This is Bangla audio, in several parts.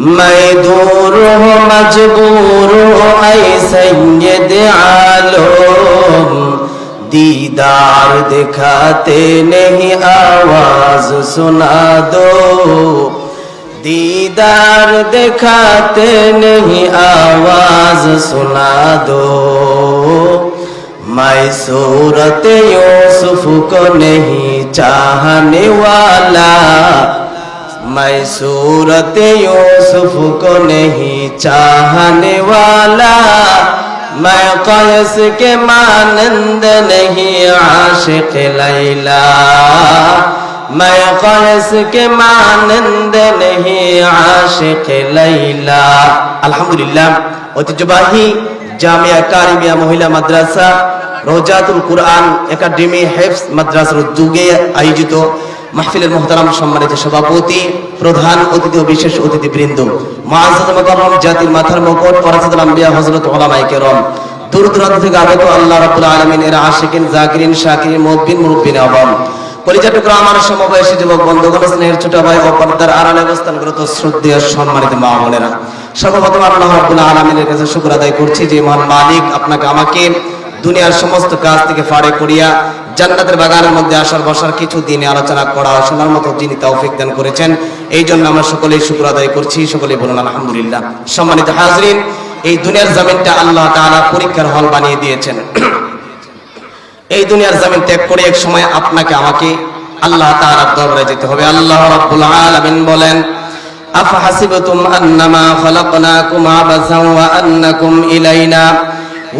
मैं दूर हूँ मजबूर हूँ ऐ सैयद आलम, दीदार दिखाते नहीं आवाज सुना दो, दीदार दिखाते नहीं आवाज सुना दो। मैं सूरत यूसुफ को नहीं चाहने वाला, मैं सूरत यूसुफ को नहीं चाहने वाला, मैं कैस के मानंद नहीं आशिक लैला, मैं कैस के मानंद नहीं आशिक लैला। अल्हम्दुलिल्लाह, ঐতিহ্যবাহী জামিয়া কারিমিয়া মহিলা মাদ্রাসা রওজাতুল কুরআন একাডেমি হেফজ মাদ্রাসার উদ্যোগে আয়োজিত মাহফিলের মুহতারাম সম্মানিত সভাপতি, প্রধান অতিথি ও বিশেষ অতিথিবৃন্দ, মুআজ্জাজ মুকাররম জাতির মাথার মুকুট ওয়ারাসাতুল আম্বিয়া হযরত উলামায়ে কেরাম, দূর দূরান্ত থেকে আগত আল্লাহ রাব্বুল আলামিন এর আশিকিন জাকিরিন শাকিরিন মুহিব্বিন মুরব্বিন আওয়াম, কলিজা টুকরা আমার সমবয়সী যুবক বন্ধুগণ, স্নেহের ছোট ভাই ও পর্দার আড়ালে অবস্থানরত শ্রদ্ধেয় সম্মানিত মা বোনেরা, সর্বপ্রথম আল্লাহ রাব্বুল আলামিনের কাছে শুকর আদায় করছি যে মহান মালিক আপনাকে আমাকে দুনিয়ার সমস্ত কাজ থেকে ফাড়ে করিয়া জান্নাতের বাগানের মধ্যে আসার বসার কিছু দিনে আলোচনা করা শোনার মতো যিনি তৌফিক দান করেছেন, এই জন্য আমরা সকলেই শুকর আদায় করছি। সকলেই বলুন আলহামদুলিল্লাহ। সম্মানিত হাজরিন, এই দুনিয়ার জমিনটা আল্লাহ তাআলা পরীক্ষার হল বানিয়ে দিয়েছেন। এই দুনিয়ার জমিন ত্যাগ করে এক সময় আপনাকে আমাকে আল্লাহ তাআলার দরবারে যেতে হবে। আল্লাহ রাব্বুল আলামিন বলেন, আফাহাসিবতুম আন্নামা খালাকনাকুম আবাসান ওয়া আন্নাকুম ইলাইনা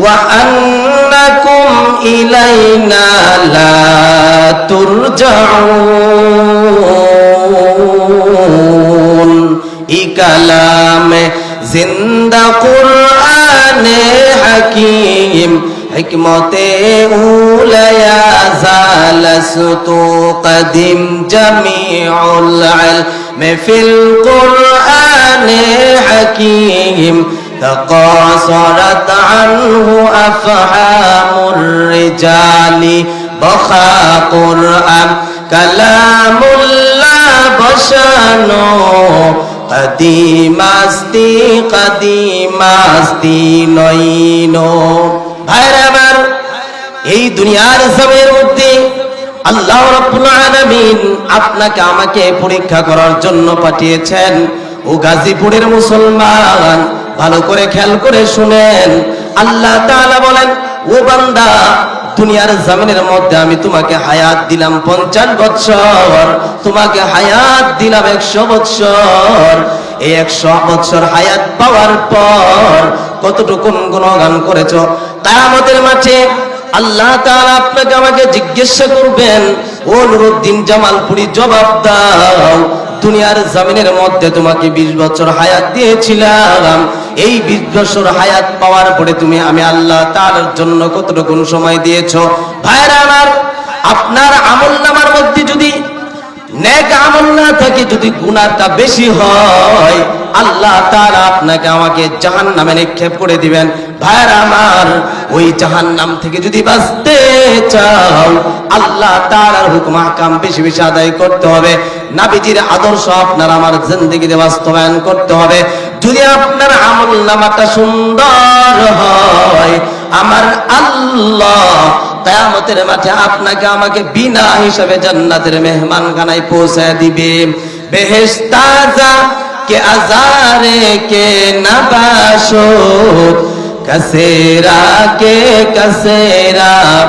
ওয়া আন্নাকুম ইলাইনা লা তুরজাউন। ই কালামে জিন্দা কুরআনে হাকীম, হিকমতে উলায়া জালাসতু কদিম জামিউল ইলমি ফিল কুরআনে হাকীম, تقاصرت عنه أفهام الرجال بخا قرآن كلام الله بشانو قديم अस्ती নইনো। ভাইরা আমার, এই দুনিয়ার জমির মধ্যে আল্লাহ রাব্বুল আলামিন আপনাকে আমাকে পরীক্ষা করার জন্য পাঠিয়েছেন। ও গাজীপুরের মুসলমান, ভালো করে খেয়াল করে শুনেন। আল্লাহ তাআলা বলেন, ও বান্দা, দুনিয়ার জমিনের মধ্যে আমি তোমাকে হায়াত দিলাম 50 বছর, তোমাকে হায়াত দিলাম 100 বছর। এই 100 বছর হায়াত পাওয়ার পর কতটুকু গুণগান করেছো? কিয়ামতের মাঠে আল্লাহ তাআলা আপনাকে আমাকে জিজ্ঞাসা করবেন, ও নুরুদ্দিন জামালপুরি জবাব দাও, দুনিয়ার জমিনের মধ্যে তোমাকে 20 বছর হায়াত দিয়েছিলাম, এই 20 বছর হায়াত পাওয়ার পরে তুমি আমি আল্লাহ তাআলার জন্য কতটুকু সময় দিয়েছো? ভাইরা আমার, আপনার আমলনামার মধ্যে যদি নেক আমল না থাকে, যদি গুনাহটা বেশি হয়, আল্লাহ তাআলা আপনাকে আমাকে জাহান্নামে নিক্ষেপ করে দিবেন। ভাইরা আমার, ওই জাহান্নাম থেকে যদি বাঁচতে চাও, আল্লাহ তাআলার হুকুম আহকাম বেশি বেশি আদায় করতে হবে। নবীজির আদর্শ আপনার আমার জিন্দেগিতে বাস্তবায়ন করতে হবে। যদি আপনার আমলনামাটা সুন্দর হয়, আমার আল্লাহ কিয়ামতের মাঠে আপনাকে আমাকে বিনা হিসাবে জান্নাতের মেহমানখানায় পৌঁছায় দিবে। বেহেশতা যা কে আজারে কে নবাসুদ, কসেরা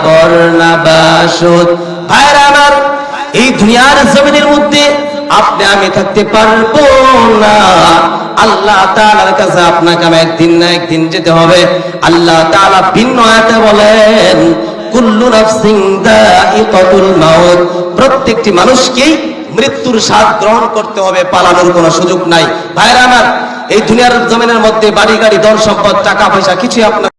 বর্ণবাসুদ। ভাইরা আমার, এই দুনিয়ার জমিনের মধ্যে আপনি আমি থাকতে পারবো না। আল্লাহ তাআলার কাছে আপনাকে আমি একদিন না একদিন যেতে হবে। আল্লাহ তাআলা ভিন্ন আয়াতে বলেন, কুল্লু নাফসিন যায়িকাতুল মাউত, প্রত্যেকটি মানুষকেই মৃত্যুর স্বাদ গ্রহণ করতে হবে, পালানোর কোনো সুযোগ নাই। ভাইরা আমার, এই দুনিয়ার জমিনের মধ্যে বাড়ি গাড়ি ধন সম্পদ টাকা পয়সা কিছুই আপনার